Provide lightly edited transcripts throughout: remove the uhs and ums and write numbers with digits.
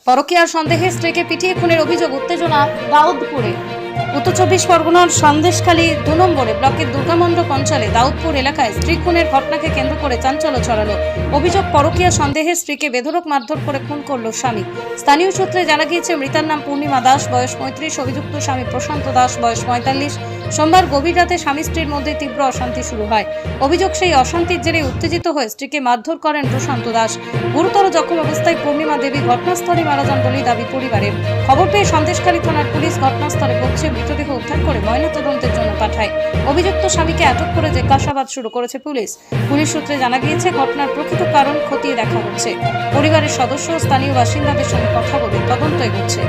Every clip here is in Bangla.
পরকীয়ার সন্দেহে স্ত্রীকে পিটিয়ে খুনের অভিযোগ, উত্তেজনা দাউদপুরে। উত্তর 24 পরগনার সন্দেশখালী 2 নম্বরে ব্লকের দুর্গামণ্ডপ অঞ্চলে দাউদপুর এলাকায় স্ত্রী খুনের ঘটনাকে কেন্দ্র করে চাঞ্চল্য ছড়ালো। অভিযোগ, পরকীয়া সন্দেহে স্ত্রীকে বেধড়ক মারধর করে খুন করল স্বামী। স্থানীয় সূত্রে জানা গিয়েছে, মৃতার নাম পূর্ণিমা দাস, বয়স 35, অভিযুক্ত স্বামী প্রশান্ত দাস, বয়স 45। সোমবার গভীর রাতে স্বামী স্ত্রীর মধ্যে তীব্র অশান্তি শুরু হয়। অভিযোগ, সেই অশান্তির জেরে উত্তেজিত হয়ে স্ত্রীকে মারধর করেন প্রশান্ত দাস। গুরুতর জখম অবস্থায় পূর্ণিমা দেবী ঘটনাস্থলে মারা যান বলেই দাবি পরিবারের। খবর পেয়ে সন্দেশখালী থানার পুলিশ ঘটনাস্থলে পৌঁছে মৃতদেহ উদ্ধার করে ময়নাতদন্তের জন্য পাঠায়। অভিযুক্ত স্বামীকে আটক করে জিজ্ঞাসাবাদ শুরু করেছে পুলিশ। পুলিশ সূত্রে জানা গিয়েছে, ঘটনার প্রকৃত কারণ খতিয়ে দেখা হচ্ছে। পরিবারের সদস্য ও স্থানীয় বাসিন্দাদের সঙ্গে কথা বলে তদন্ত এগোচ্ছে।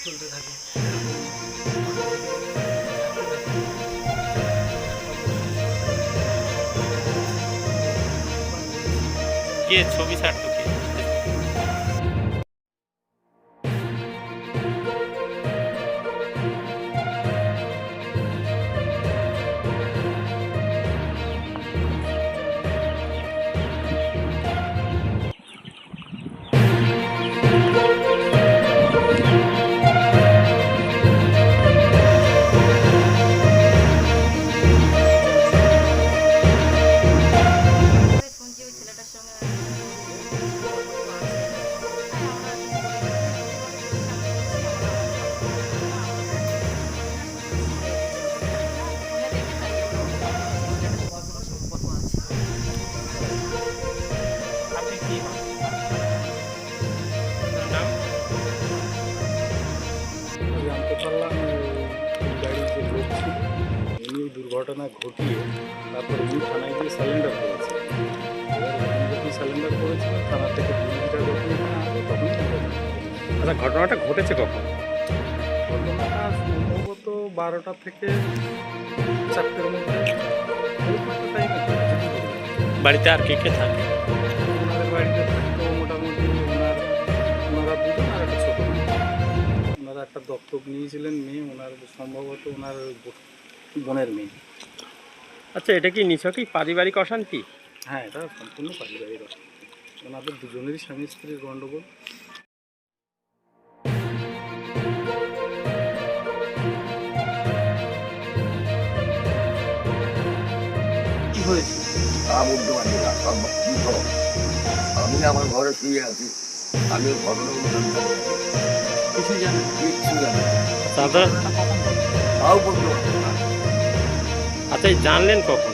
চলতে থাকে। কে ছবি ছাড়তো কে? আপনি কি হন? আপনার নাম? জানতে পারলাম এই গাড়ির যে লোক ছিল উনি এই দুর্ঘটনা ঘটিয়ে তারপর উনি থানায় গিয়ে স্যালেন্ডার করেছে। এবার উনি যখন স্যালেন্ডার করেছিলেন থানা থেকে পুলিশরা যখন এখানে আসে তখনই আমরা জানতে পারি। আচ্ছা, ঘটনাটা ঘটেছে কখন? ঘটনাটা সম্ভবত 12টা থেকে 4টের মধ্যে এরকম একটা টাইমে ঘটেছে। বাড়িতে আর কে কে থাকে? ওনাদের বাড়িতে থাকতো মোটামুটি ওনারা দুজন আর একটা ছোটো মেয়ে। ওনারা একটা দত্তক নিয়েছিলেন মেয়ে, ওনার সম্ভবত ওনার বোনের মেয়ে। আচ্ছা, এটা কি নিছকই পারিবারিক অশান্তি? হ্যাঁ, এটা সম্পূর্ণ পারিবারিক অশান্তি। ওনাদের দুজনেরই স্বামী স্ত্রীর গণ্ডগোল। কি হয়েছে? আমি আমার ঘরে শুয়ে আছি, আমি ঘটনাগুলো জানতে পারি কিছু জানেন? কিচ্ছু জানি না। আপনারা তাও বলতে পারবো না। আচ্ছা, এই জানলেন কখন?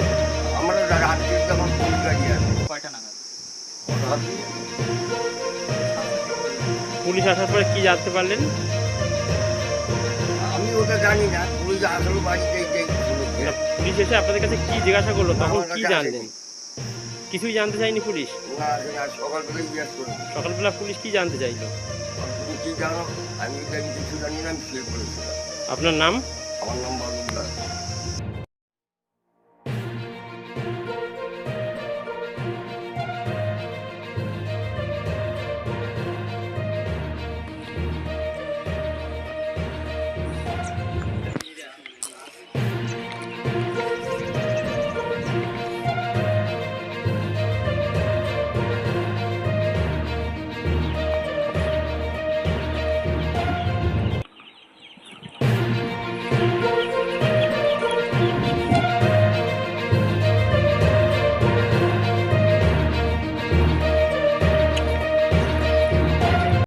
আমরা রাত্রে যখন পুলিশ গাড়ি আসে কয়টা নাগাদ? হঠাৎ পুলিশ আসার পরে কি জানতে পারলেন? আমি ওটা জানি না, পুলিশ আসলো বাড়িতে না, পুলিশ এসে আপনাদের কাছে কি জিজ্ঞাসা করলো, তখন আমার কি কাছে জানলেন? কিছুই জানতে চায়নি পুলিশ? না সকালবেলায় জিজ্ঞাসা করেছি সকালবেলা পুলিশ কি জানতে চাইলো? তুমি কি জানো, আমি কিছু জানি না, আমি শুয়ে পড়েছিলাম। আপনার নাম? আমার নাম বাবুল দাস।